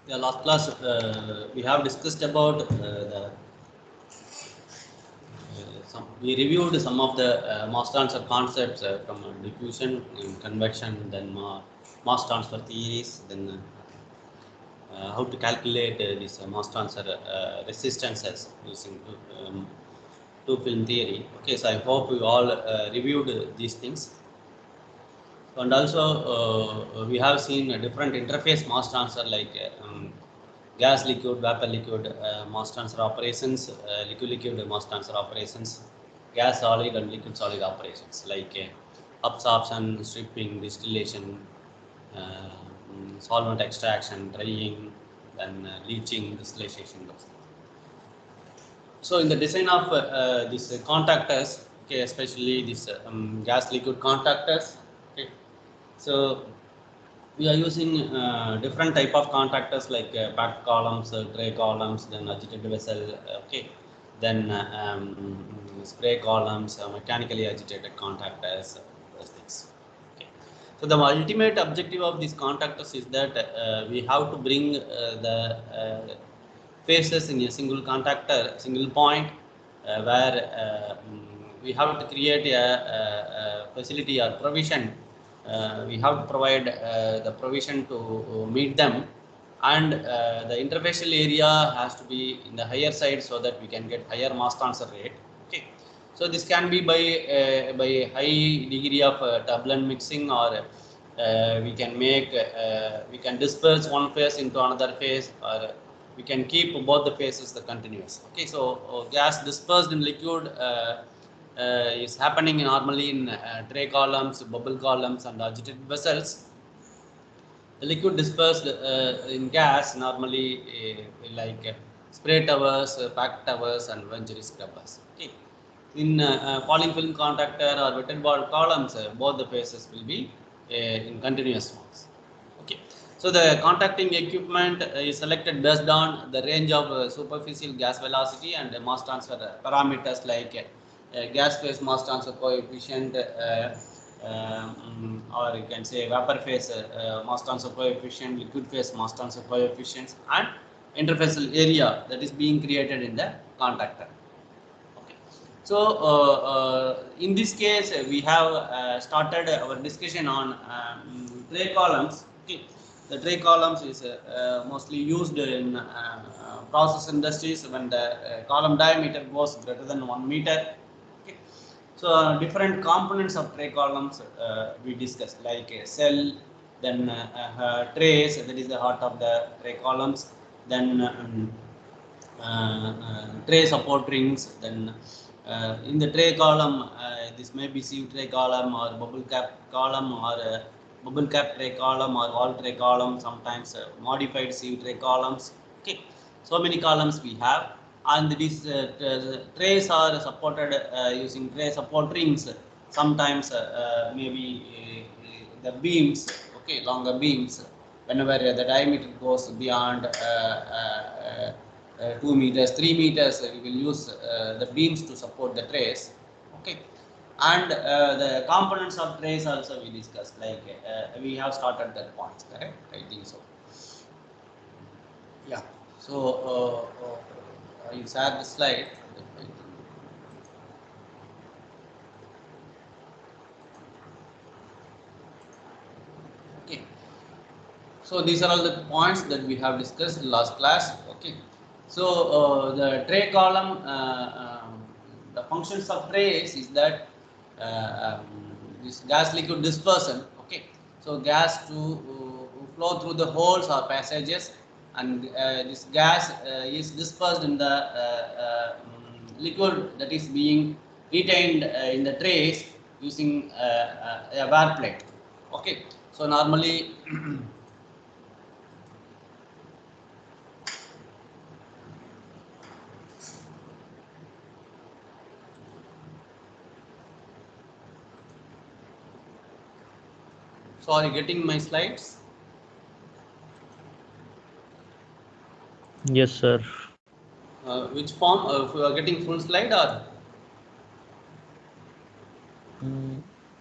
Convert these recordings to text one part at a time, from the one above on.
Yeah, last class we have discussed about we reviewed some of the mass transfer concepts from diffusion, convection, then mass transfer theories, then how to calculate this mass transfer resistances using two film theory. Okay, so I hope you all reviewed these things. And also we have seen a different interface mass transfer like gas liquid vapor liquid mass transfer operations, liquid liquid mass transfer operations, gas solid and liquid solid operations like absorption, stripping, distillation, solvent extraction, drying, then leaching, distillation. So in the design of these contactors, okay, especially this gas liquid contactors, okay, so we are using different type of contactors like packed columns, tray columns, then agitated vessel, okay, then spray columns, mechanically agitated contactors, those things. Okay. So the ultimate objective of these contactors is that we have to bring the phases in a single contactor, single point, where we have to create a facility or provision. We have to provide the provision to meet them, and the interfacial area has to be in the higher side so that we can get higher mass transfer rate. Okay, so this can be by high degree of turbulent mixing, or we can make we can disperse one phase into another phase, or we can keep both the phases the continuous. Okay, so gas dispersed in liquid is happening normally in tray columns, bubble columns, and agitated vessels. The liquid dispersed in gas normally like spray towers, packed towers, and venturi scrubbers. Okay. In falling film contactor or wetted wall columns, both the phases will be in continuous ones. Okay. So the contacting equipment is selected based on the range of superficial gas velocity and mass transfer parameters like gas phase mass transfer coefficient, or you can say vapor phase mass transfer coefficient, liquid phase mass transfer coefficients, and interfacial area that is being created in the contactor. Okay. So in this case we have started our discussion on tray columns. Okay. The tray columns is mostly used in process industries when the column diameter goes greater than 1 meter. Okay. So different components of tray columns we discussed, like a cell, then trays, that is the heart of the tray columns, then tray support rings, then in the tray column, this may be sieve tray column or bubble cap column, or bubble cap tray column, or wall tray column, sometimes modified sieve tray columns. Okay, so many columns we have, and these trays are supported using tray support rings. Sometimes maybe the beams, okay, longer beams, whenever the diameter goes beyond 2 meters, 3 meters, we will use the beams to support the trays. Okay, and the components of trays also we discussed, like we have started that point, correct? I think so. Yeah. So you share the slide. Okay. So these are all the points that we have discussed in last class. Okay. So the tray column, the functions of trays is that this gas liquid dispersion. Okay. So gas to flow through the holes or passages, and this gas is dispersed in the liquid that is being retained in the trays using a wear plate. Okay. So normally so are you getting my slides? Yes, sir. Which form? If you are getting full slide, or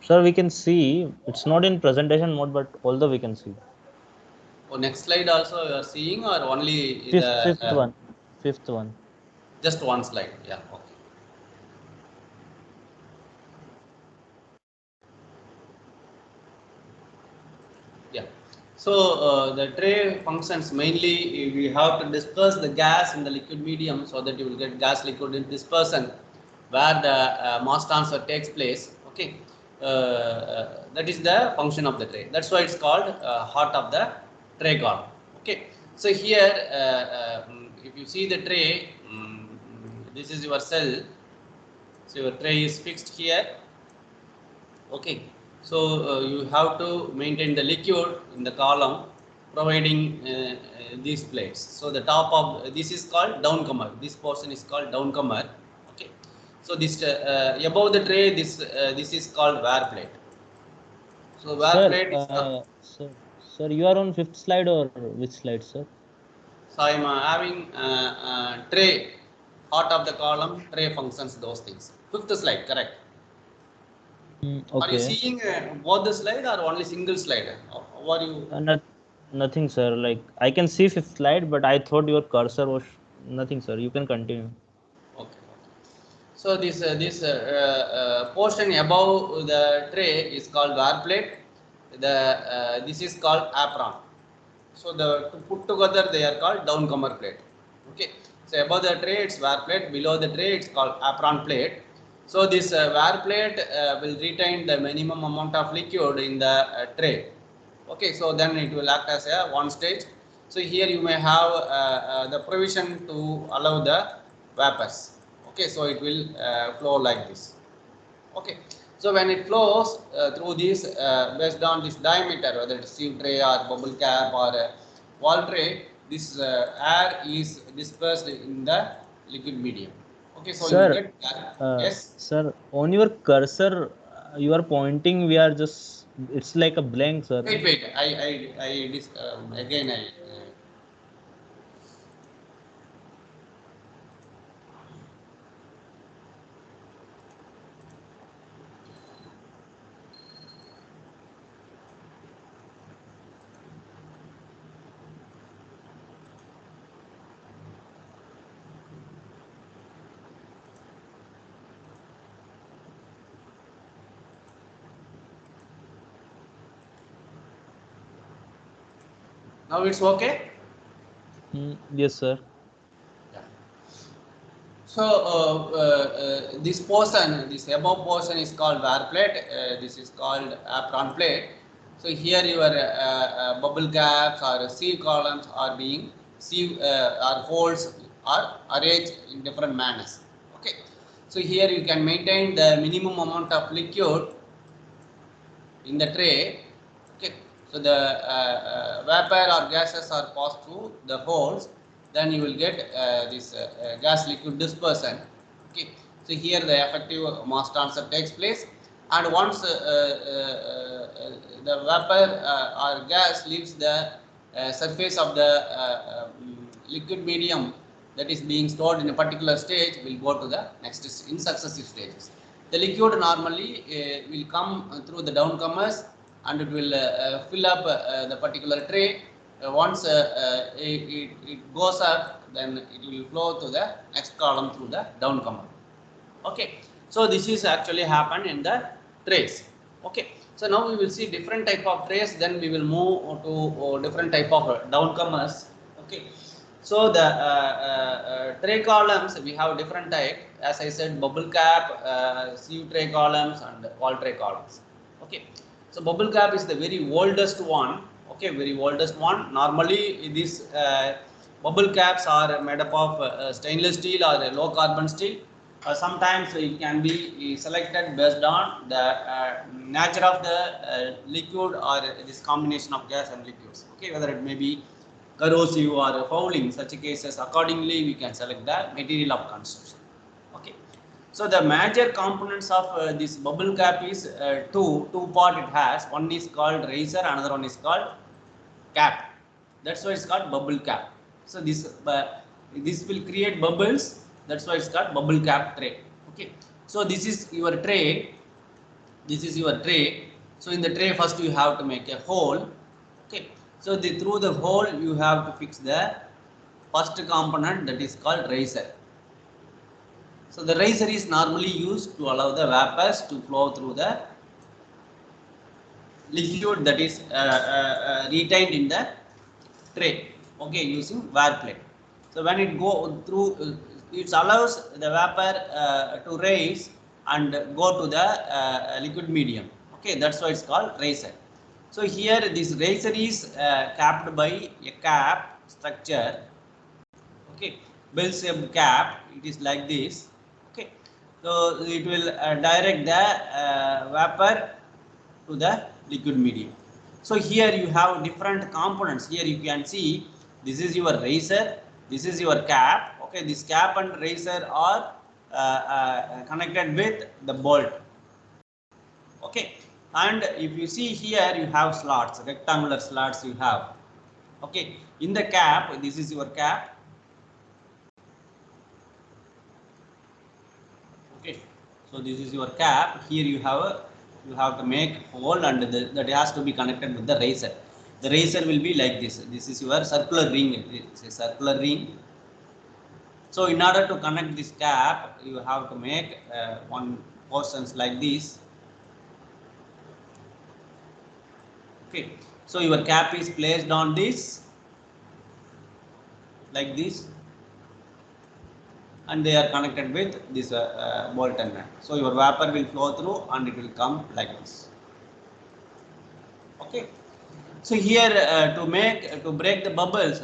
Sir, we can see it's not in presentation mode, but although we can see. Oh, next slide also you are seeing, or only Fifth one. Fifth one. Just one slide. Yeah. Okay. Yeah. So the tray functions mainly we have to disperse the gas in the liquid medium so that you will get gas liquid in dispersion where the mass transfer takes place. Okay. That is the function of the tray. That's why it's called heart of the tray column. Okay. So here, if you see the tray, this is your cell. So your tray is fixed here. Okay, so you have to maintain the liquid in the column providing these plates. So the top of this is called downcomer. This portion is called downcomer. Okay, so this above the tray, this is called wear plate. So wear plate is Sir, you are on fifth slide or which slide, sir? so I am having tray, heart of the column, tray functions, those things. Fifth slide, correct. Are you Okay. seeing both the slide or only single slide? How are you? Nothing, sir. Like I can see fifth slide, but I thought your cursor was nothing, sir. You can continue. Okay. So this portion above the tray is called wear plate. This is called apron. So the to put together they are called downcomer plate. Okay. So above the tray it's wear plate. Below the tray it's called apron plate. So this wear plate will retain the minimum amount of liquid in the tray. Okay. So then it will act as a one stage. So here you may have the provision to allow the vapors. Okay, so it will flow like this. Okay, so when it flows through this based on this diameter, whether it's sieve tray or bubble cap or wall tray, this air is dispersed in the liquid medium. Okay, so you will Sir, get yes. sir, on your cursor, you are pointing. We are just. It's like a blank, sir. Wait. Again I. Now it's okay. Yes, sir. Yeah. So this portion, this above portion is called wear plate. This is called apron plate. So here your bubble caps or sieve columns are being sieve or holes are arranged in different manners. Okay. So here you can maintain the minimum amount of liquid in the tray. Okay, so the vapor or gases are passed through the holes, then you will get this gas liquid dispersion. Okay, so here the effective mass transfer takes place, and once the vapor or gas leaves the surface of the liquid medium that is being stored in a particular stage, will go to the next in successive stages. The liquid normally will come through the downcomers and it will fill up the particular tray. Once it goes up, then it will flow to the next column through the downcomer. Okay, so this is actually happened in the trays. Okay, so now we will see different type of trays, then we will move to different type of downcomers. Okay, so the tray columns we have different type, as I said, bubble cap, sieve tray columns and wall tray columns. Okay, so bubble cap is the very oldest one. Okay, very oldest one. Normally these bubble caps are made up of stainless steel or low carbon steel. Sometimes it can be selected based on the nature of the liquid or this combination of gas and liquids. Okay, whether it may be corrosive or fouling, such cases accordingly we can select the material of construction. Okay, so the major components of this bubble cap is two part it has. One is called riser, another one is called cap. That's why it's called bubble cap. So this will create bubbles. That's why it's called bubble cap tray. Okay, so this is your tray. This is your tray. So in the tray first you have to make a hole. Okay, So through the hole you have to fix the first component, that is called riser. So the riser is normally used to allow the vapors to flow through the liquid that is retained in the tray, okay, using wire plate. So when it go through, it allows the vapor to rise and go to the liquid medium, okay, that's why it's called riser. So here this riser is capped by a cap structure, okay, bell shaped cap, it is like this, okay. So it will direct the vapor to the liquid medium. So here you have different components. Here you can see this is your riser, this is your cap, okay, this cap and riser are connected with the bolt, okay. And if you see here you have slots, rectangular slots you have, okay. In the cap, this is your cap, okay. So this is your cap. Here you have to make hole, and that has to be connected with the riser. The riser will be like this. This is your circular ring. It's a circular ring. So in order to connect this cap, you have to make one portions like this, okay. So your cap is placed on this like this, and they are connected with this bolt and nut. So your vapor will flow through and it will come like this, okay. So here to break the bubbles,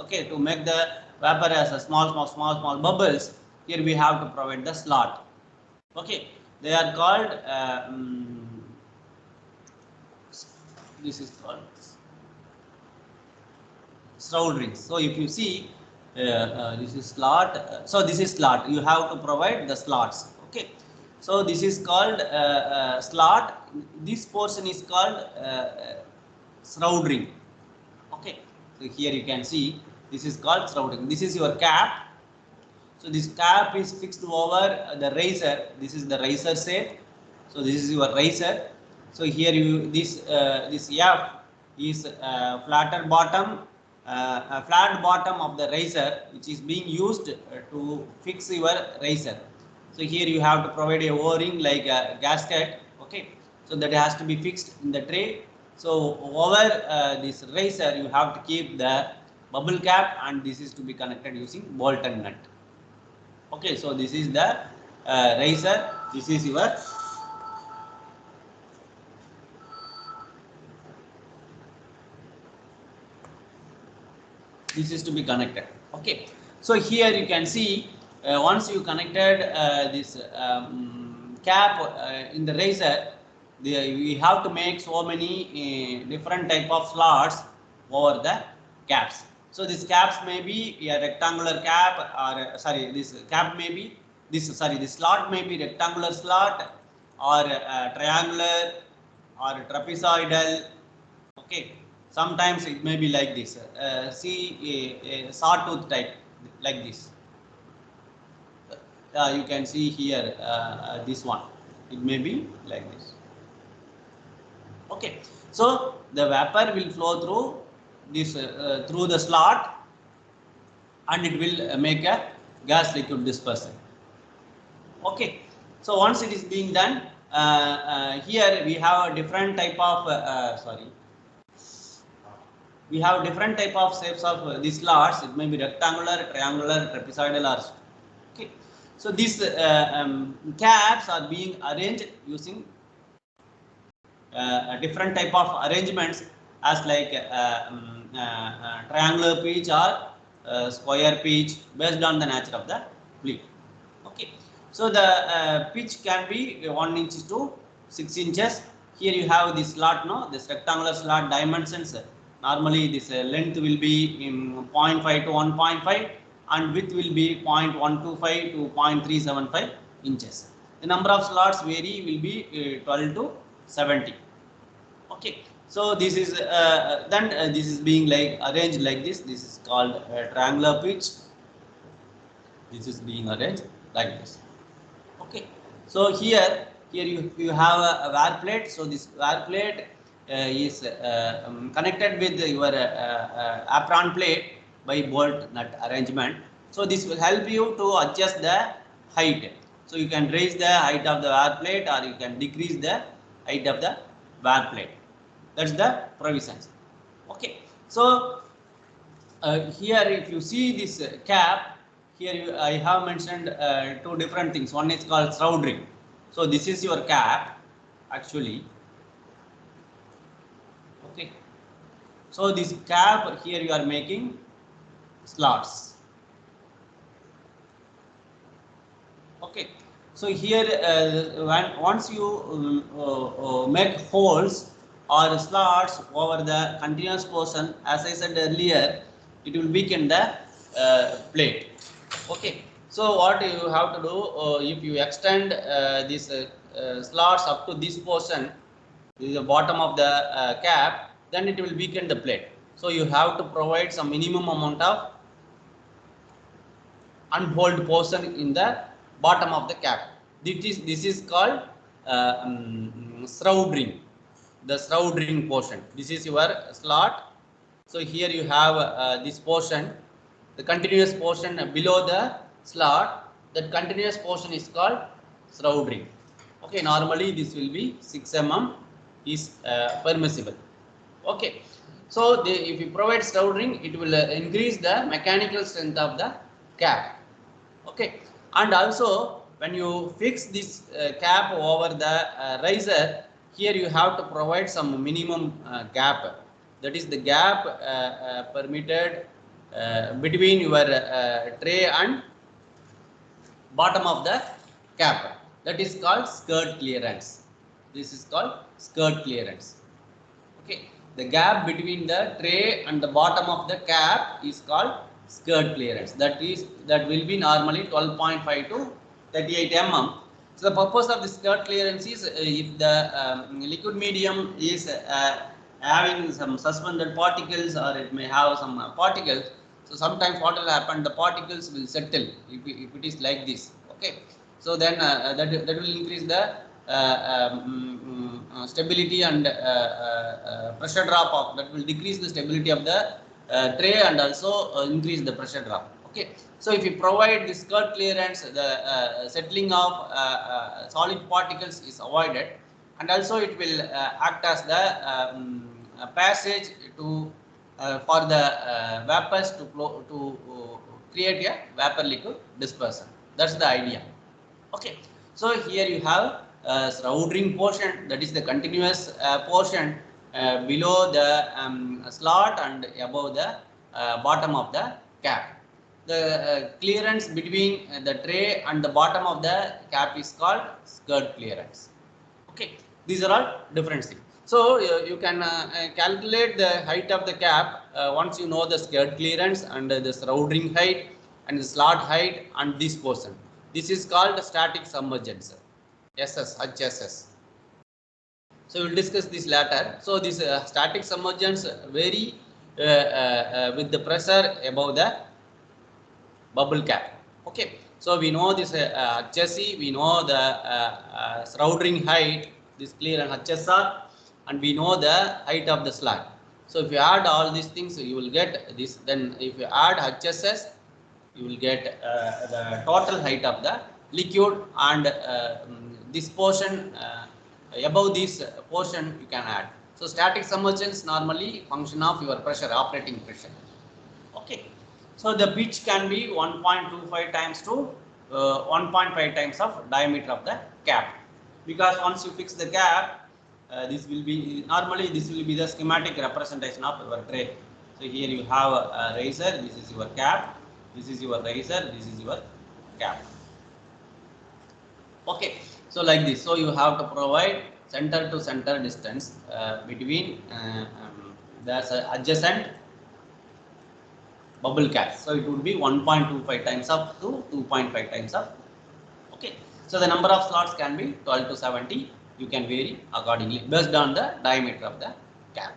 okay, to make the vapor as a small bubbles, here we have to provide the slot, okay. They are called this is called shroud rings. So if you see this is slot, so this is slot, you have to provide the slots, okay. So this is called slot, this portion is called shroud ring, okay. So here you can see this is called shrouding. This is your cap. So this cap is fixed over the riser. This is the riser shape. So this is your riser. So here you this F is flatter bottom, a flat bottom of the riser, which is being used to fix your riser. So here you have to provide a O-ring like a gasket, okay. So that has to be fixed in the tray. So over this riser you have to keep the bubble cap, and this is to be connected using bolt and nut, okay. So this is the riser, this is your this is to be connected, okay. So here you can see once you connected this cap in the riser, we have to make so many different type of slots over the caps. So these caps may be a rectangular cap, or sorry, this cap may be this, sorry, this slot may be rectangular slot, or triangular, or trapezoidal, okay. Sometimes it may be like this, see a sawtooth type like this. You can see here this one, it may be like this, okay. So the vapor will flow through this through the slot, and it will make a gas liquid dispersion, okay. So once it is being done, here we have a different type of we have different type of shapes of these slots. It may be rectangular, triangular, trapezoidal, or okay. So these caps are being arranged using a different type of arrangements, as like triangular pitch or square pitch, based on the nature of the fluid, okay. So the pitch can be 1 inch to 6 inches. Here you have this slot, no, this rectangular slot dimensions. Normally this length will be in 0.5 to 1.5, and width will be 0.125 to 0.375 inches. The number of slots vary, will be 12 to 70, okay. So this is then this is being like arranged like this. This is called triangular pitch. This is being arranged like this, okay. So here you have a wire plate. So this wire plate is connected with your apron plate by bolt nut arrangement. So this will help you to adjust the height. So you can raise the height of the wear plate or you can decrease the height of the wear plate. That's the provisions. Okay. So here if you see this cap, here I have mentioned two different things. One is called shroud ring. So this is your cap actually. Okay. So this cap here you are making slots. Okay. So here once you make holes or slots over the continuous portion, as I said earlier, it will weaken the plate. Okay. So what you have to do, if you extend these slots up to this portion, the bottom of the cap, then it will weaken the plate. So you have to provide some minimum amount of unholed portion in the bottom of the cap. This is called shroud ring. The shroud ring portion. This is your slot. So here you have this portion, the continuous portion below the slot. That continuous portion is called shroud ring. Okay, normally this will be 6 mm is permissible. Okay, so if you provide shroud ring, it will increase the mechanical strength of the cap. Okay, and also when you fix this cap over the riser, here you have to provide some minimum gap. That is the gap permitted between your tray and bottom of the cap. That is called skirt clearance. This is called skirt clearance. Okay, the gap between the tray and the bottom of the cap is called skirt clearance. That will be normally 12.5 to 38 mm. So the purpose of the skirt clearance is if the liquid medium is having some suspended particles or it may have some particles. So sometimes what will happen, the particles will settle if it is like this. Okay, so then that will increase the stability and pressure drop of that will decrease the stability of the tray and also increase the pressure drop. Okay, so if you provide this skirt clearance, the settling of solid particles is avoided, and also it will act as the passage to for the vapors to flow to create a vapor liquid dispersion. That's the idea. Okay, so here you have shroud ring portion, that is the continuous portion below the slot and above the bottom of the cap. The clearance between the tray and the bottom of the cap is called skirt clearance. Okay, these are all different things. So you can calculate the height of the cap once you know the skirt clearance and the shroud ring height and the slot height and this portion. This is called static submergence, HSS. So we will discuss this later. So this static submergence vary with the pressure above the bubble cap. Okay, so we know this HSE, we know the shroud ring height, this clear and HSR, and we know the height of the slot. So if you add all these things, you will get this. Then if you add HSS, you will get the total height of the liquid, and this portion above this portion you can add. So static submergence normally function of your pressure, operating pressure. Okay, so the pitch can be 1.25 times to 1.5 times of diameter of the cap, because once you fix the cap, this will be normally the schematic representation of your tray. So here you have a riser, this is your cap, this is your riser, this is your cap. Okay, so like this. So you have to provide center to center distance between the adjacent bubble cap. So it would be 1.25 times up to 2.5 times up. Okay, so the number of slots can be 12 to 70. You can vary accordingly based on the diameter of the cap.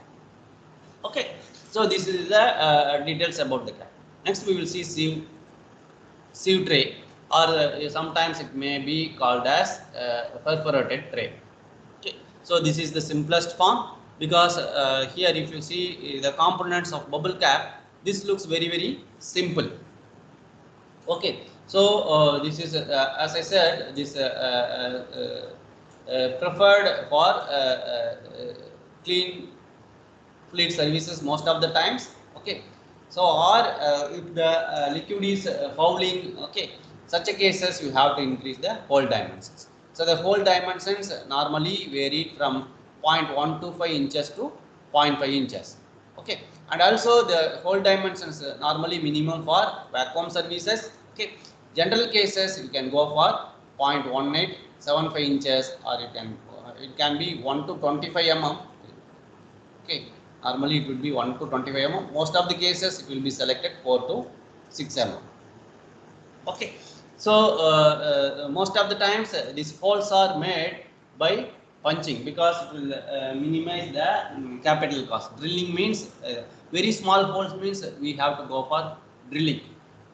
Okay, so this is the details about the cap. Next we will see sieve tray, or sometimes it may be called as perforated tray. Okay, so this is the simplest form. because here if you see the components of bubble cap, this looks very simple. Okay, so this is as I said, this preferred for clean fleet services most of the times. Okay, so or if the liquid is fouling, okay, such a cases you have to increase the hole dimensions. So the hole dimensions normally vary from 0.125 inches to 0.5 inches. Okay, and also the hole dimensions normally minimum for vacuum services. Okay, general cases you can go for 0.1875 inches, or it can be 1 to 25 mm. Okay, normally it will be 1 to 25 mm. Most of the cases it will be selected 4 to 6 mm. Okay, so most of the times these holes are made by punching, because it will minimize the capital cost. Drilling means very small holes means we have to go for drilling,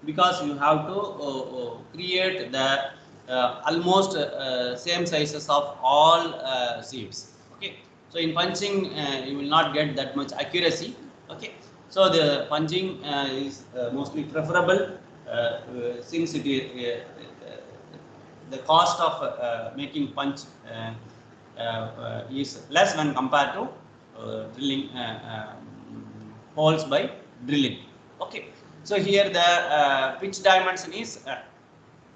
because you have to create the almost same sizes of all seeds. Okay, so in punching you will not get that much accuracy. Okay, so the punching is mostly preferable, since it is the cost of making punch is less when compared to drilling holes by drilling. Okay, so here the pitch dimension is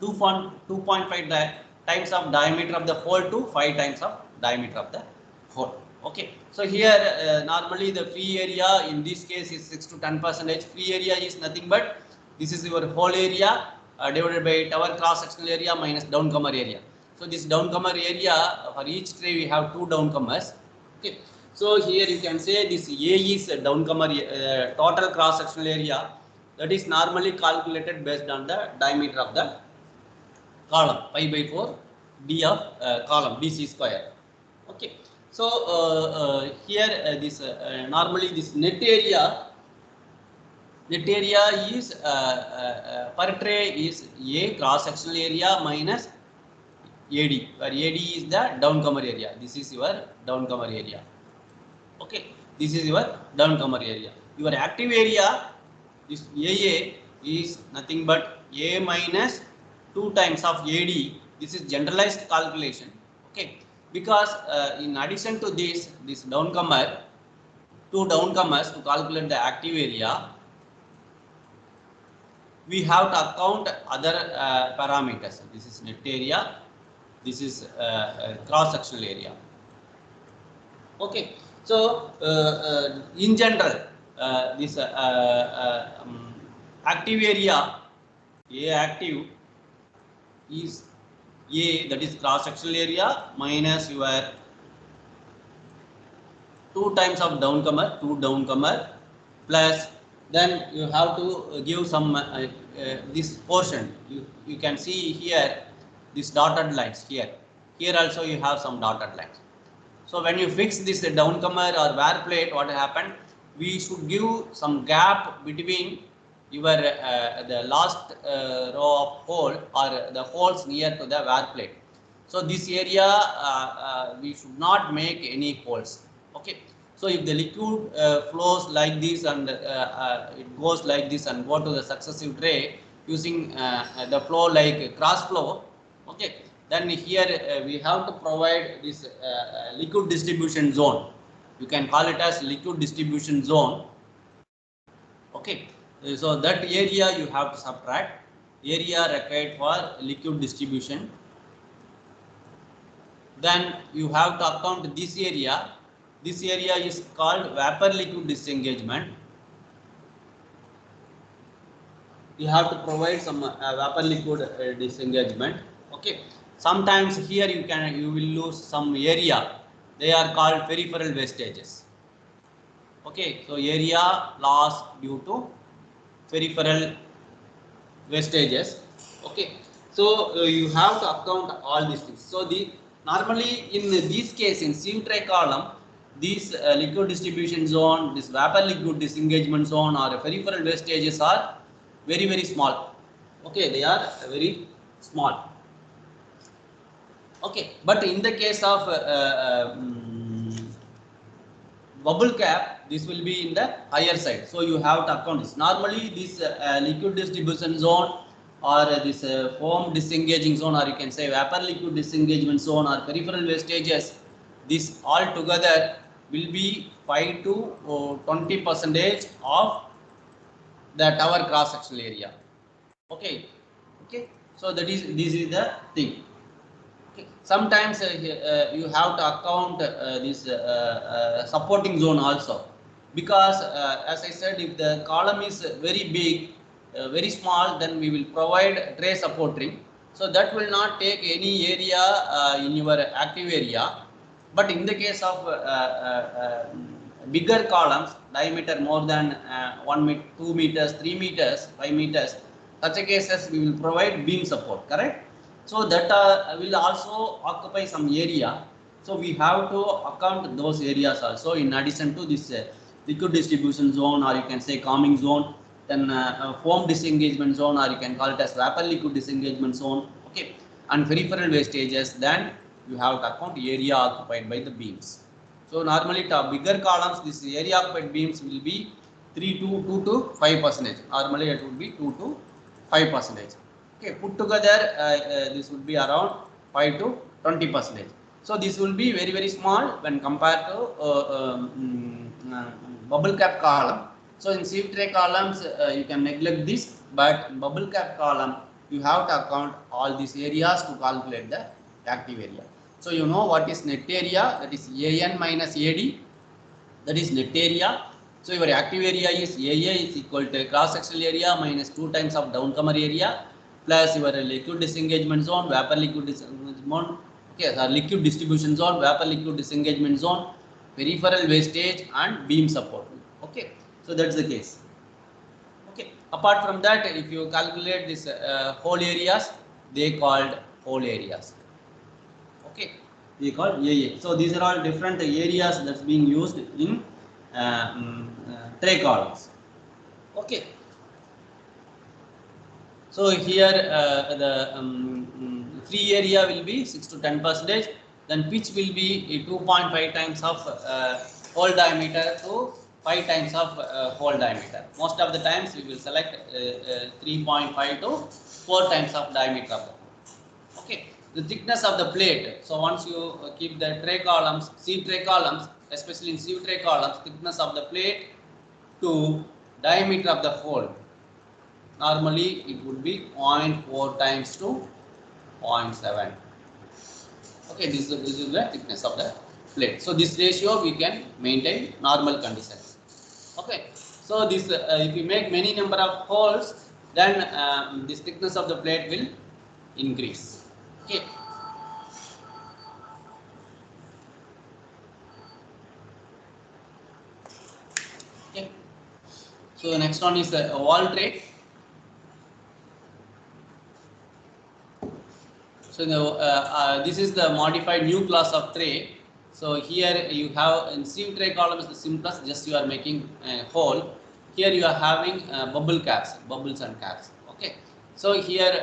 2.5 times of diameter of the hole to 5 times of diameter of the hole. Okay, so here normally the free area in this case is 6 to 10%. Free area is nothing but this is your whole area divided by tower cross sectional area minus downcomer area. So this downcomer area, for each tray we have 2 downcomers. Okay, so here you can say this A is downcomer total cross sectional area, that is normally calculated based on the diameter of the column, pi by 4 d of column dc square. Okay, so here this normally this net area is per tray is A cross sectional area minus AD, where AD is the downcomer area. This is your downcomer area. Okay, this is your downcomer area. Your active area, this AA is nothing but A minus 2 times of AD. This is generalized calculation. Okay, because in addition to this downcomer, 2 downcomers, to calculate the active area, we have to account other parameters. This is net area, this is cross sectional area. Okay, so in general this active area, A active is A, that is cross sectional area, minus your 2 times of downcomer, 2 downcomer, plus then you have to give some this portion. You can see here this dotted lines here. Here also you have some dotted lines. So when you fix this downcomer or wear plate, what happened? We should give some gap between your the last row of hole or the holes near to the wear plate. So this area we should not make any holes. Okay. So if the liquid flows like this and it goes like this and go to the successive tray using the flow like cross flow, okay, then here we have to provide this liquid distribution zone. You can call it as liquid distribution zone. Okay, so that area you have to subtract area required for liquid distribution. Then you have to account this area. This area is called vapor liquid disengagement. You have to provide some vapor liquid disengagement. Okay, sometimes here you will lose some area. They are called peripheral wastages. Okay, so area loss due to peripheral wastages. Okay, so you have to account all these things. So normally in this case in sieve tray column, these liquid distribution zone, this vapor liquid disengagement zone or peripheral wastages are very small. Okay, they are very small. Okay, but in the case of bubble cap, this will be in the higher side. So you have to account this. Normally this liquid distribution zone or this foam disengaging zone, or you can say vapor liquid disengagement zone or peripheral wastages, this all together will be 5 to 20% of the tower cross sectional area. Okay, okay. So that is, this is the thing. Okay. Sometimes you have to account this supporting zone also, because as I said, if the column is very big, very small, then we will provide tray support ring. So that will not take any area in your active area. But in the case of bigger columns, diameter more than 1 meter, 2 meters, 3 meters, 5 meters, such a cases we will provide beam support, correct? So that will also occupy some area. So we have to account those areas also in addition to this liquid distribution zone, or you can say calming zone, then foam disengagement zone, or you can call it as vapor liquid disengagement zone. Okay, and peripheral wastages. Then you have to account area occupied by the beams. So normally to bigger columns, this area occupied beams will be 2 to 5%. Normally it would be 2 to 5%. Okay, put together this would be around 5 to 20%. So this will be very small when compared to bubble cap column. So in sieve tray columns you can neglect this, but in bubble cap column you have to account all these areas to calculate the active area. So you know what is net area, that is AN minus AD, that is net area. So your active area is AA is equal to cross sectional area minus 2 times of downcomer area plus your liquid disengagement zone, vapor liquid disengagement zone, okay, liquid distribution zone, vapor liquid disengagement zone, peripheral wastage and beam support. Okay, so that's the case. Okay, apart from that, if you calculate this whole areas, they called whole areas. Okay, they called AA. So these are all different areas that's being used in tray columns. Okay. So here the free area will be 6 to 10%. Then pitch will be 2.5 times of hole diameter to 5 times of hole diameter. Most of the times we will select 3.5 to 4 times of diameter of the hole. Okay, the thickness of the plate. So once you keep the tray columns, sieve tray columns, especially in sieve tray columns, thickness of the plate to diameter of the hole. Normally it would be 0.4 times to 0.7. Okay, this is the thickness of the plate. So this ratio we can maintain normal conditions. Okay, so this if you make many number of holes, then this thickness of the plate will increase. Okay. Okay. So the next one is a wall tray. So this is the modified new class of tray. So here you have in sieve tray column is the simplest, just you are making a hole. Here you are having bubble caps, bubbles and caps. Okay. So here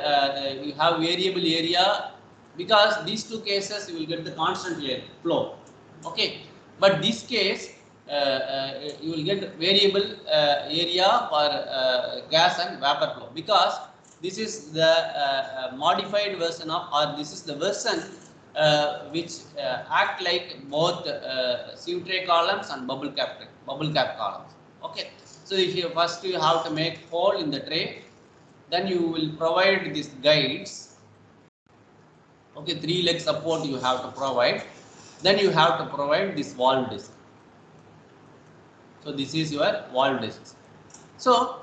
you have variable area, because these two cases you will get the constant flow. Okay. But this case you will get variable area for gas and vapor flow, because this is the modified version of, or this is the version which act like both sieve tray columns and bubble cap columns. Okay, so if you first you have to make hole in the tray, then you will provide these guides. Okay, 3 leg support you have to provide. Then you have to provide this valve disc. So this is your valve disc. So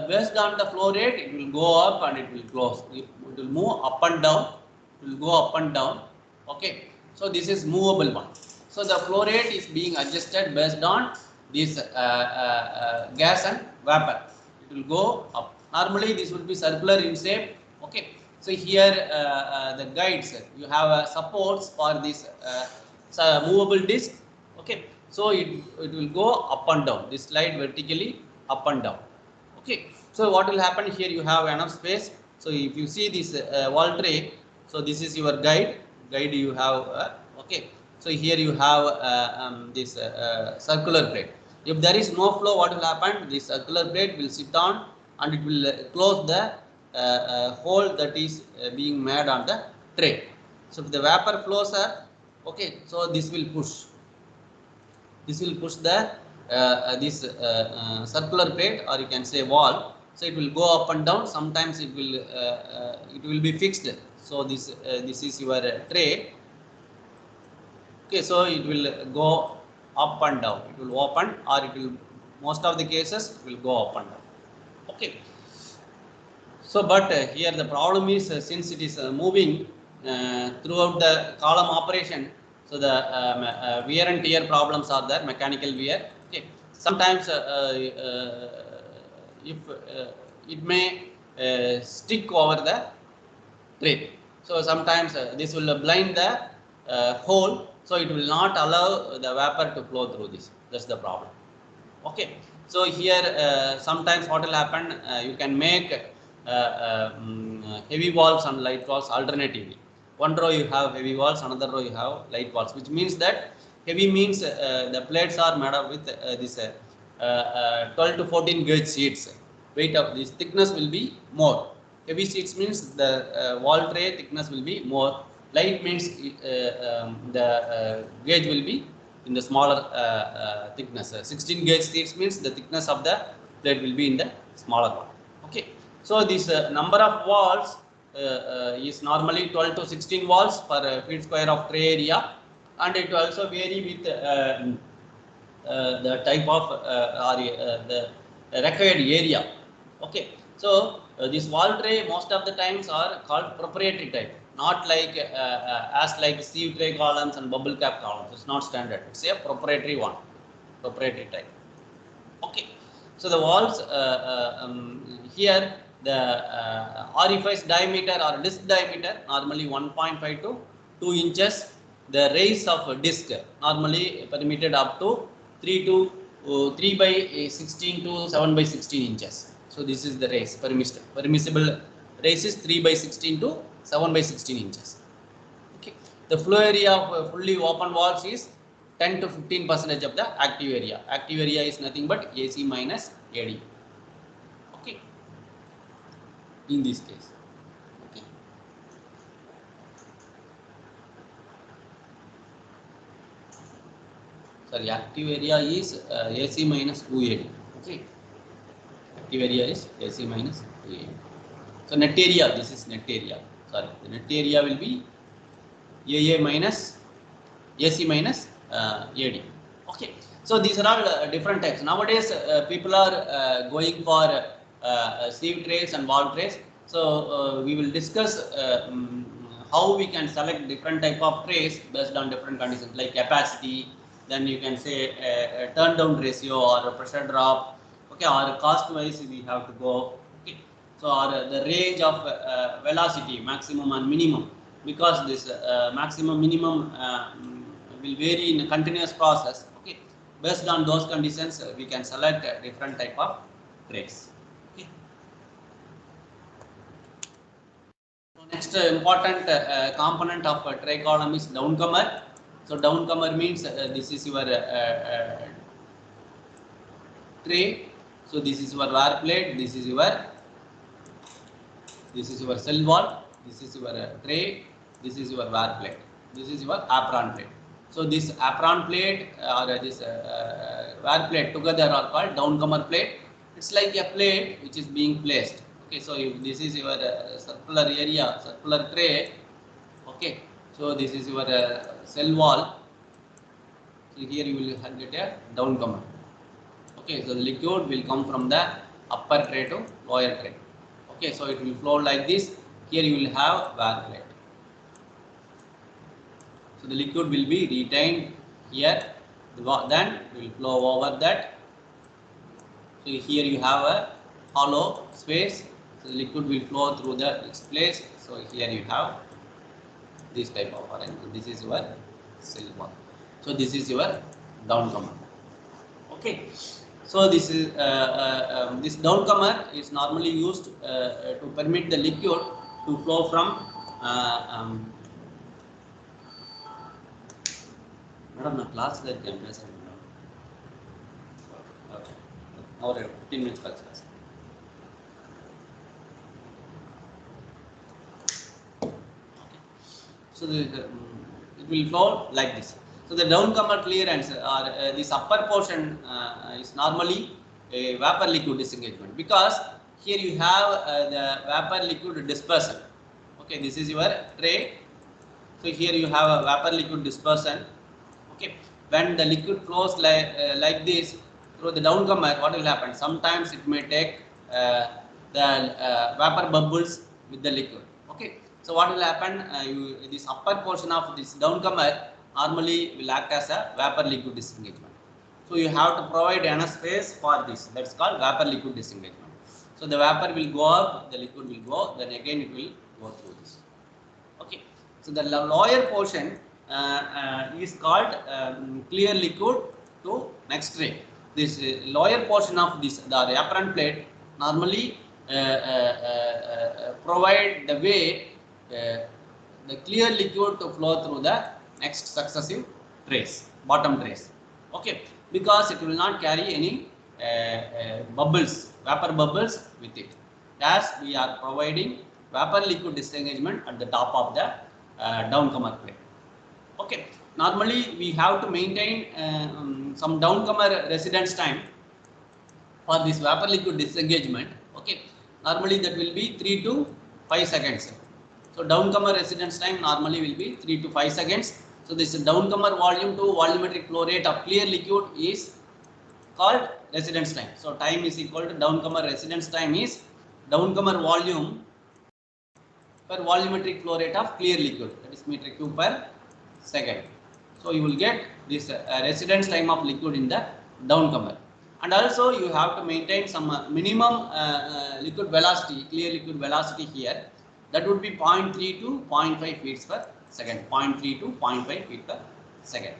based on the flow rate, it will go up and it will close. It will move up and down. It will go up and down. Okay. So this is movable one. So the flow rate is being adjusted based on this gas and vapor. It will go up. Normally this would be circular in shape. Okay. So here the guides, you have supports for this movable disc. Okay. So it will go up and down. This slide vertically up and down. Okay, so what will happen here, you have enough space. So if you see this wall tray, so this is your guide you have okay. So here you have this circular plate. If there is no flow, what will happen? This circular plate will sit on and it will close the hole that is being made on the tray. So if the vapor flows are okay, so this will push. This will push the this circular plate, or you can say wall. So it will go up and down. Sometimes it will be fixed. So this is your tray. Okay, so it will go up and down. It will open, or it will, most of the cases it will go up and down. Okay. So, but here the problem is since it is moving throughout the column operation, so the wear and tear problems are there, mechanical wear. Okay. Sometimes if it may stick over the tray. So sometimes this will blind the hole, so it will not allow the vapor to flow through this. That's the problem. Okay. So here sometimes what will happen, you can make heavy valves and light valves alternatively. One row you have heavy valves, another row you have light valves, which means that heavy means the plates are made up with this 12 to 14 gauge sheets. Weight of this thickness will be more. Heavy sheets means the wall tray thickness will be more. Light means the gauge will be in the smaller thickness. 16 gauge sheets means the thickness of the plate will be in the smaller one. Okay. So this number of walls is normally 12 to 16 walls per feet square of tray area, and it will also vary with the type of or the required area. Okay. So this wall tray most of the times are called proprietary type, not like as like sieve tray columns and bubble cap columns. It's not standard. It's a proprietary one, proprietary type. Okay. So the walls here the orifice diameter or disc diameter normally 1.5 to 2 inches. The raise of a disc normally permitted up to 3 by 16 to 7 by 16 inches. So this is the raise permissible raise is 3 by 16 to 7 by 16 inches. Okay. The flow area of fully open valves is 10 to 15% of the active area. Active area is nothing but AC minus AD. Okay. In this case. Okay. Sorry, active area is AC minus 2AD. Okay. Active area is AC minus 2AD. So net area, this is net area. Sorry, the net area will be AA minus AC minus AD. Okay. So these are all different types. Nowadays, people are going for sieve trays and wall trays. So we will discuss how we can select different type of trays based on different conditions like capacity. Then you can say turn down ratio or pressure drop. Okay, or cost wise we have to go. Okay. So or the range of velocity, maximum and minimum, because this maximum minimum will vary in a continuous process. Okay, based on those conditions we can select different type of trays. Okay. So next important component of tray column is downcomer. So downcomer means this is your tray. So this is your wear plate, this is your cell wall, this is your tray, this is your wear plate, this is your apron plate. So this apron plate or this wear plate together are called downcomer plate. It's like a plate which is being placed. Okay, so if this is your circular area, circular tray. Okay, so this is your cell wall. So here you will get a downcomer. Okay, so the liquid will come from the upper tray to lower tray. Okay, so it will flow like this. Here you will have wear plate. So the liquid will be retained here, then it will flow over that. So here you have a hollow space. So the liquid will flow through this place. So here you have this type of arrangement. This is your cell wall. So this is your downcomer. Okay. So this is this downcomer is normally used to permit the liquid to flow from Madam, na class there can message madam. Okay. Our 15 minutes class. So it will flow like this. So the downcomer clearance or this upper portion is normally a vapor liquid disengagement, because here you have the vapor liquid dispersion. Okay, this is your tray. So here you have a vapor liquid dispersion. Okay, when the liquid flows like this through the downcomer, what will happen? Sometimes it may take the vapor bubbles with the liquid. Okay, so what will happen? This upper portion of this downcomer normally will act as a vapor liquid disengagement. So you have to provide enough space for this. That's called vapor liquid disengagement. So the vapor will go up, the liquid will go, then again it will go through this. Okay, so the lower portion is called clear liquid to next tray. This lower portion of this the apparent plate normally provide the way the clear liquid to flow through the next successive trays, bottom trays. Okay, because it will not carry any bubbles, vapor bubbles with it, as we are providing vapor liquid disengagement at the top of the downcomer plate. Okay, normally we have to maintain some downcomer residence time for this vapor liquid disengagement. Okay, normally that will be 3 to 5 seconds. So downcomer residence time normally will be 3 to 5 seconds. So this downcomer volume to volumetric flow rate of clear liquid is called residence time. So time is equal to downcomer residence time is downcomer volume per volumetric flow rate of clear liquid, that is meter cube per second. So you will get this residence time of liquid in the downcomer, and also you have to maintain some minimum liquid velocity, clear liquid velocity here, that would be 0.3 to 0.5 feet per second, 0.3 to 0.5 feet per second.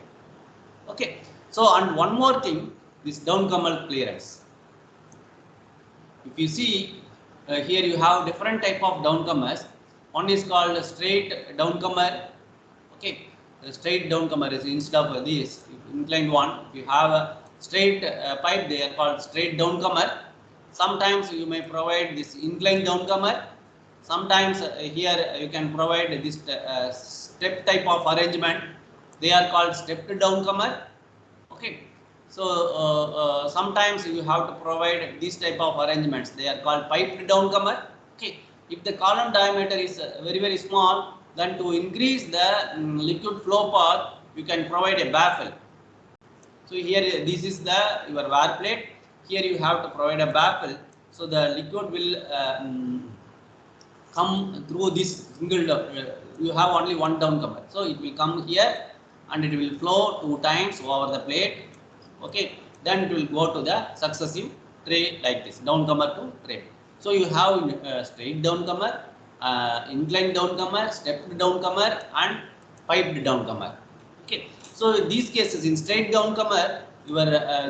Okay, so and one more thing, this downcomer clearance. If you see here you have different type of downcomers. One is called straight downcomer. Okay, the straight downcomer is instead of this inclined one. If you have a straight pipe, they are called straight downcomer. Sometimes you may provide this inclined downcomer. Sometimes here you can provide this step type of arrangement. They are called stepped downcomer. Okay, so sometimes you have to provide this type of arrangements. They are called piped downcomer. Okay, if the column diameter is very small, then to increase the liquid flow path, you can provide a baffle. So here this is the your wear plate. Here you have to provide a baffle, so the liquid will come through this single. You have only one downcomer, so it will come here and it will flow 2 times over the plate. Okay, then it will go to the successive tray like this, downcomer to tray. So you have straight downcomer, inclined downcomer, stepped downcomer, and piped downcomer. Okay, so in these cases, in straight downcomer, your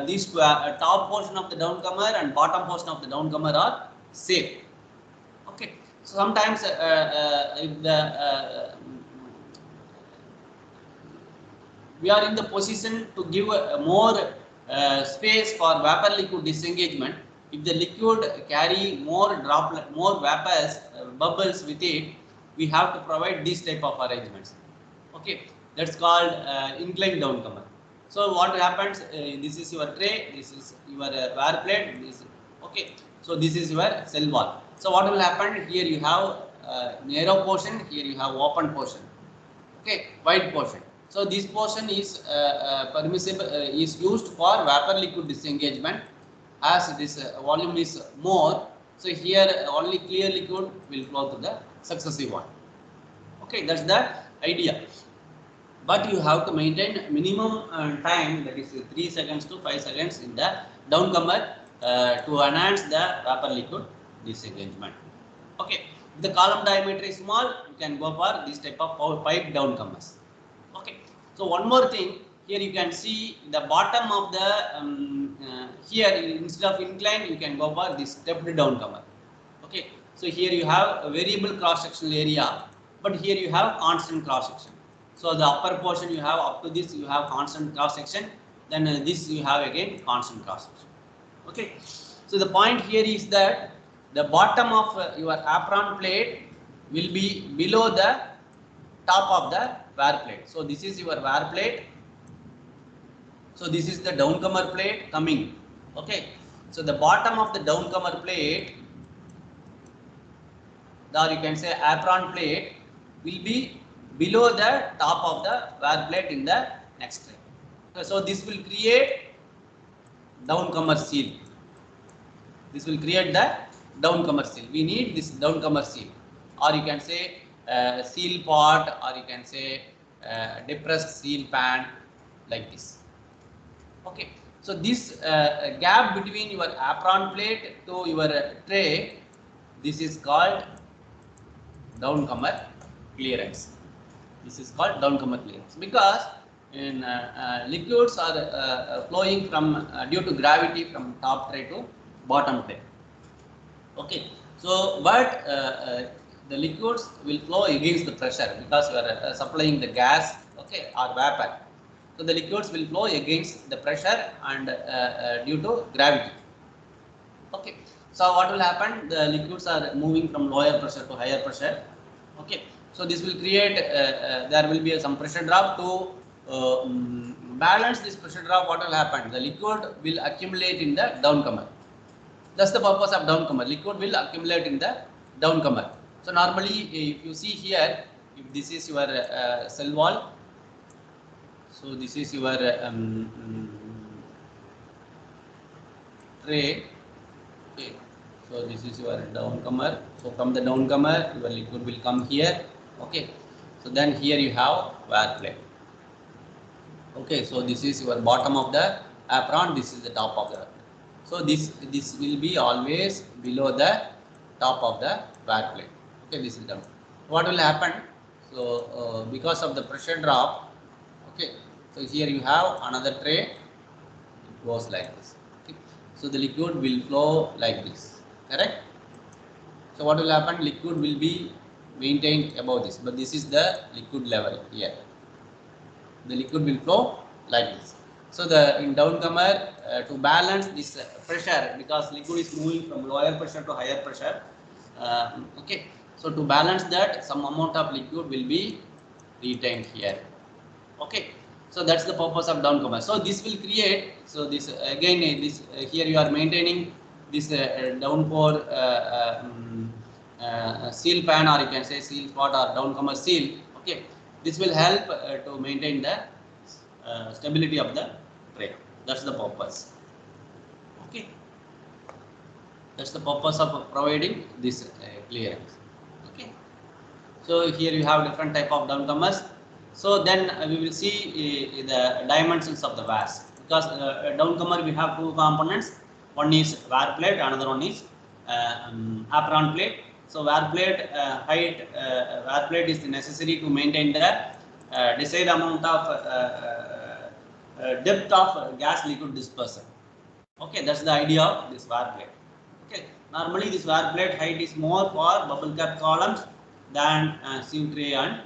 these top portion of the downcomer and bottom portion of the downcomer are same. Okay, so sometimes if the we are in the position to give more space for vapor liquid disengagement. If the liquid carry more droplet, more vapors, bubbles with it, we have to provide these type of arrangements. Okay, that's called inclined downcomer. So what happens? This is your tray. This is your wear plate. This okay. So this is your cell wall. So what will happen? Here you have narrow portion. Here you have open portion. Okay, wide portion. So this portion is permissible, is used for vapor liquid disengagement, as this volume is more. So here only clear liquid will flow to the successive one. Okay, that's the idea. But you have to maintain minimum time, that is 3 seconds to 5 seconds in the downcomer to enhance the vapor liquid disengagement. Okay, if the column diameter is small, you can go for this type of pipe downcomers. Okay, so one more thing, here you can see the bottom of the here instead of incline, you can go for this stepped downcomer. Okay, so here you have a variable cross sectional area, but here you have constant cross section. So the upper portion you have up to this you have constant cross section, then this you have again constant cross section. Okay, so the point here is that the bottom of your apron plate will be below the top of the wear plate. So this is your wear plate. So this is the downcomer plate coming. Okay, so the bottom of the downcomer plate, or you can say apron plate, will be below the top of the wear plate in the next tray. So this will create downcomer seal. This will create the downcomer seal. We need this downcomer seal, or you can say seal pot, or you can say depressed seal pan, like this. Okay, so this gap between your apron plate to your tray, this is called downcomer clearance. This is called downcomer clearance because in liquids are flowing from due to gravity from top tray to bottom tray. Okay, so but the liquids will flow against the pressure because we are supplying the gas, okay, or vapor. So the liquids will flow against the pressure and due to gravity. Okay, so what will happen? The liquids are moving from lower pressure to higher pressure. Okay, so this will create there will be some pressure drop to balance this pressure drop. What will happen? The liquid will accumulate in the downcomer. That's the purpose of downcomer. Liquid will accumulate in the downcomer. So normally, if you see here, if this is your cell wall, so this is your tray. Okay, so this is your downcomer. So from the downcomer, your liquid will come here. Okay, so then here you have wear plate. Okay, so this is your bottom of the apron. This is the top of the. So this will be always below the top of the wear plate. Okay, this is down. What will happen? So because of the pressure drop, okay. So here you have another tray. It goes like this. Okay. So the liquid will flow like this. Correct? So what will happen? Liquid will be maintained above this, but this is the liquid level here. The liquid will flow like this. So the in downcomer to balance this pressure, because liquid is moving from lower pressure to higher pressure. Okay, so to balance that, some amount of liquid will be retained here. Okay, so that's the purpose of downcomer. So this will create. So this again, this here you are maintaining this downpour seal pan, or you can say seal pot or downcomer seal. Okay, this will help to maintain the stability of the tray. That's the purpose. Okay, that's the purpose of providing this clearance. Okay, so here you have different type of downcomers. So then we will see the dimensions of the vase, because downcomer we have two components. One is wear plate, another one is apron plate. So wear plate height, wear plate is necessary to maintain the desired amount of depth of gas liquid dispersal. Okay, that's the idea of this wear plate. Okay, normally this wear plate height is more for bubble cap columns than sieve tray and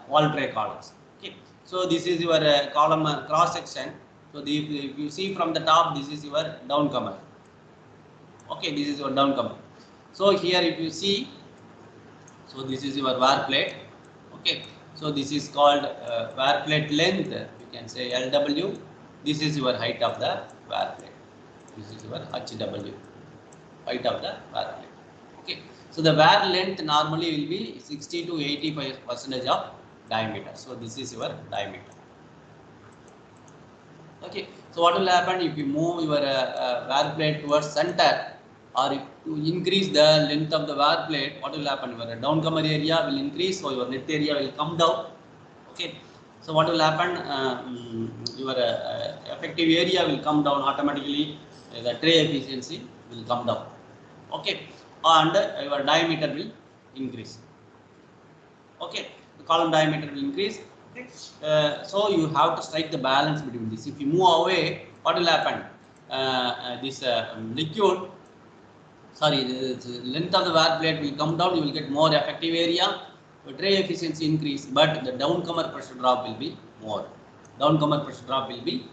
wall tray columns. Okay, so this is your column cross section. So if you see from the top, this is your downcomer. Okay, this is your downcomer. So here if you see, so this is your wear plate. Okay, so this is called wear plate length. You can say LW. This is your height of the wear plate. This is your HW, height of the wear plate. Okay, so the wear length normally will be 60 to 85% of diameter. So this is your diameter. Okay, so what will happen if you move your wear plate towards center, or if you increase the length of the wear plate, what will happen? Your downcomer area will increase, so your net area will come down. Okay, so what will happen? Your effective area will come down automatically. The tray efficiency will come down. Okay, and your diameter will increase. Okay, the column diameter will increase. Okay. So you have to strike the balance between this. If you move away, what will happen? This liquid, sorry, the length of the wear plate will come down. You will get more effective area. tray efficiency increase, but the downcomer pressure drop will be more. Downcomer pressure drop will be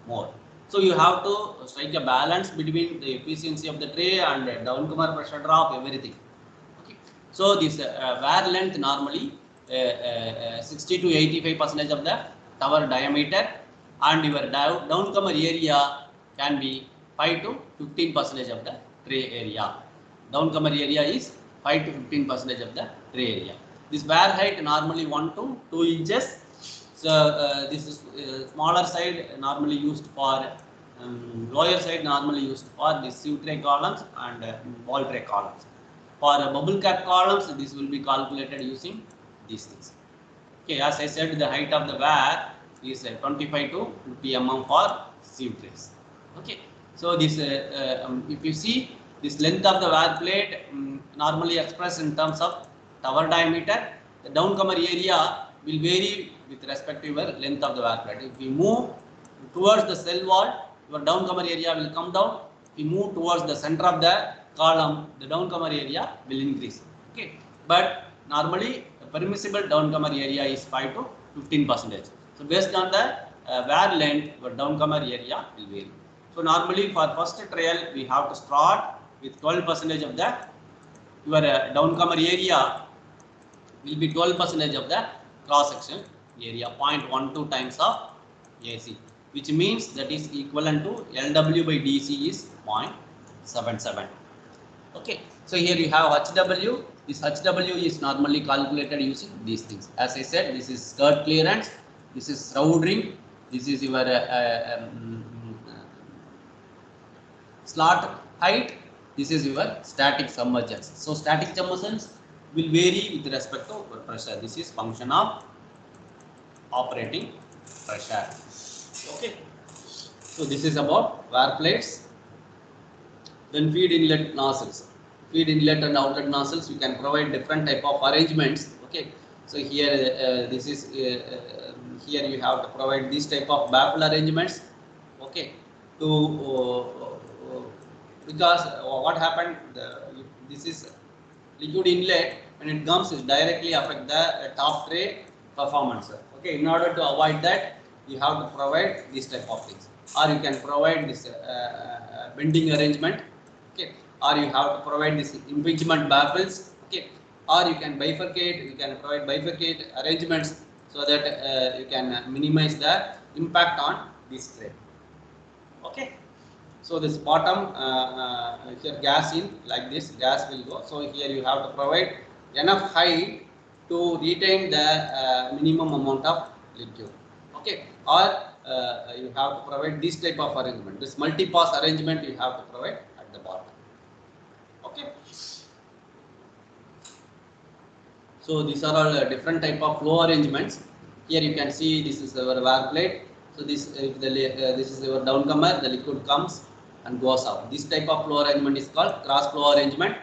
more. So you have to strike a balance between the efficiency of the tray and downcomer pressure drop, everything. Okay. So this wear length normally 60 to 85% of the tower diameter, and your downcomer area can be 5 to 15% of the tray area. Downcomer area is 5 to 15% of the tray area. This wear height normally 1 to 2 inches. So this is smaller side normally used for lower side normally used for the sieve tray columns and ball tray columns. For bubble cap columns, this will be calculated using these things. Okay, as I said, the height of the wear is 25 to 50 mm for sieve trays. Okay, so this if you see this length of the wear plate normally expressed in terms of tower diameter, the downcomer area will vary with respect to your length of the wear plate. If you move towards the cell wall, your downcomer area will come down. If you move towards the center of the column, the downcomer area will increase. Okay, but normally the permissible downcomer area is 5 to 15%. So based on the wear length, your downcomer area will vary. So normally for first trial, we have to start with 12% of the your downcomer area will be 12% of the cross section area, 0.12 times of AC, which means that is equivalent to LW by DC is 0.77. Okay, so here you have HW. This HW is normally calculated using these things. As I said, this is skirt clearance, this is shroud ring, this is your slot height, this is your static submergence. So static submergence will vary with respect to pressure. This is function of operating pressure. Okay, so this is about wear plates. Then feed inlet nozzles. Feed inlet and outlet nozzles, you can provide different type of arrangements. Okay, so here this is here you have to provide this type of baffle arrangements. Okay, to because what happened, this is liquid inlet, when it comes it directly affect the top tray performance. Okay, in order to avoid that, you have to provide this type of things, or you can provide this bending arrangement. Okay, or you have to provide this impingement baffles. Okay, or you can bifurcate, you can provide bifurcate arrangements so that you can minimize the impact on this tray. Okay, so this bottom here gas in like this, gas will go. So here you have to provide enough height to retain the minimum amount of liquid. Okay, or you have to provide this type of arrangement, this multi-pass arrangement you have to provide at the bottom. Okay, so these are all different type of flow arrangements. Here you can see this is our wear plate. So this this is our downcomer, the liquid comes and goes out. This type of flow arrangement is called cross flow arrangement.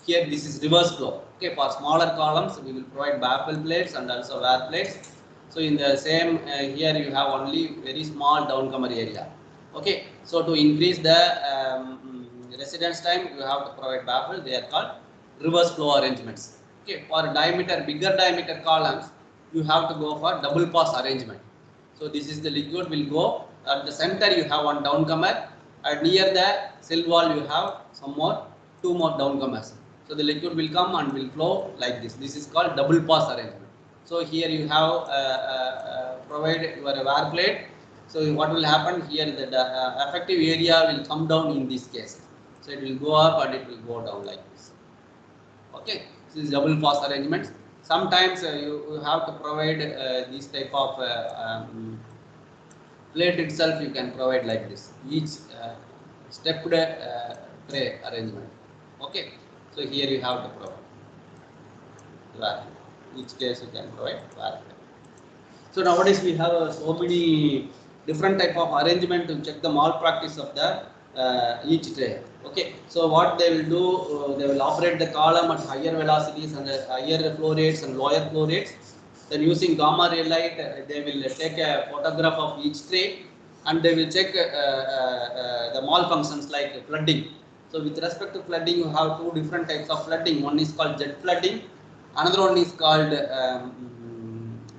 Here this is reverse flow. Okay, for smaller columns we will provide baffle plates and also wear plates. So in the same here you have only very small downcomer area. Okay, so to increase the residence time, you have to provide baffle. They are called reverse flow arrangements. Okay, for diameter, bigger diameter columns, you have to go for double pass arrangement. So this is the liquid will go at the center. You have one downcomer, and near the cell wall you have some more, two more downcomers. So the liquid will come and will flow like this. This is called double pass arrangement. So here you have provide your wear plate. So what will happen here? The effective area will come down in this case. So it will go up and it will go down like this. Okay, this is double pass arrangement. Sometimes you have to provide this type of plate itself. You can provide like this. Each stepped tray arrangement. Okay, so here you have to provide. Each case you can provide. So nowadays we have so many different type of arrangement to check the malpractice of the each tray. Okay, so what they will do, they will operate the column at higher velocities and higher flow rates and lower flow rates. Then using gamma ray light, they will take a photograph of each tray and they will check the malfunctions like flooding. So with respect to flooding, you have two different types of flooding. One is called jet flooding Another one is called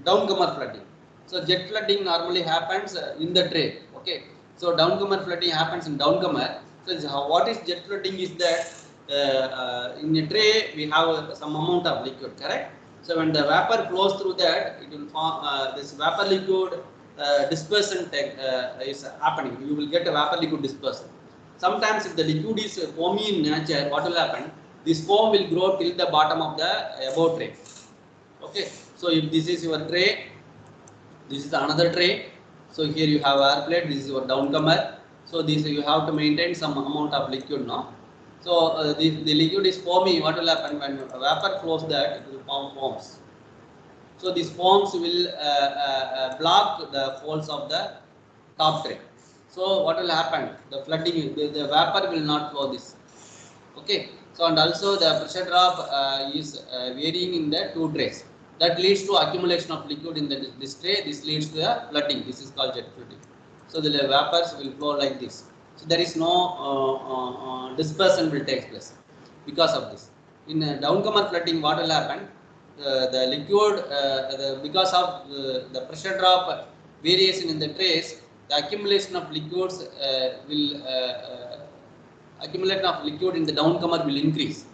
downcomer flooding. So jet flooding normally happens in the tray. Okay. So downcomer flooding happens in downcomer. So what is jet flooding is that in a tray we have some amount of liquid, correct? So when the vapor flows through that, it will form this vapor liquid dispersion is happening. You will get a vapor liquid dispersion. Sometimes if the liquid is foamy in nature, what will happen? This foam will grow till the bottom of the above tray. Okay. So if this is your tray, this is another tray. So here you have air plate. This is your downcomer. So this you have to maintain some amount of liquid now. So the liquid is foamy. What will happen when vapor flows? That it will form foams. So these foams will block the folds of the top tray. So what will happen? The flooding, the vapor will not flow this. Okay. So and also the pressure drop is varying in the two trays. That leads to accumulation of liquid in this tray. This leads to the flooding. This is called jet flooding. So the vapors will flow like this. So there is no dispersion will take place because of this. In downcomer flooding, what will happen? The liquid, because of the pressure drop variation in the trays, the accumulation of liquids will accumulation of liquid in the downcomer will increase.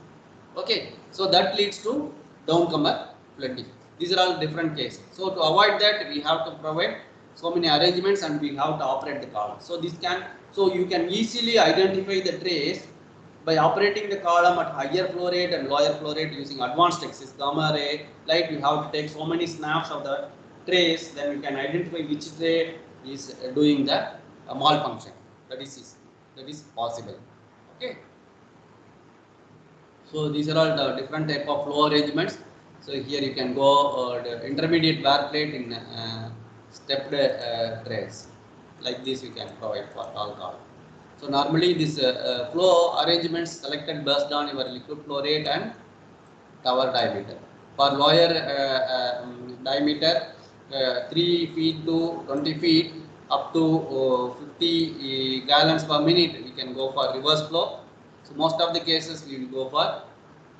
Okay, so that leads to downcomer flooding. These are all different cases. So to avoid that, we have to provide so many arrangements and we have to operate the column. So so you can easily identify the trays by operating the column at higher flow rate and lower flow rate using advanced techniques, gamma ray, light. You have to take so many snaps of the trays, then you can identify which tray is doing the malfunction. That is possible. Okay. So these are all the different type of flow arrangements. So here you can go the intermediate wear plate in stepped trays. Like this you can provide for all column. So normally this flow arrangements selected based on your liquid flow rate and tower diameter. For lower diameter, 3 feet to 20 feet up to 50 gallons per minute, we can go for reverse flow. So most of the cases we will go for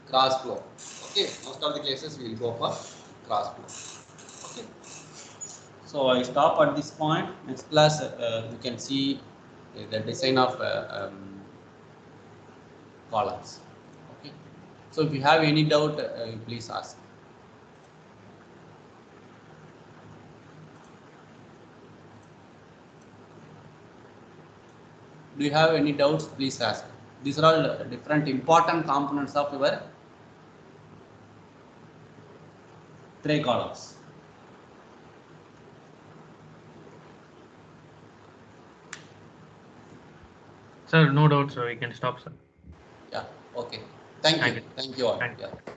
cross flow. Okay, most of the cases we will go for cross flow. Okay. So I stop at this point. Next class, you can see the design of columns. Okay. So if you have any doubt, please ask. Do you have any doubts? Please ask. These are all different important components of your tray columns. Sir, no doubt, sir. We can stop, sir. Yeah. Okay. Thank you. Thank you. Thank you all. Thank you. Yeah.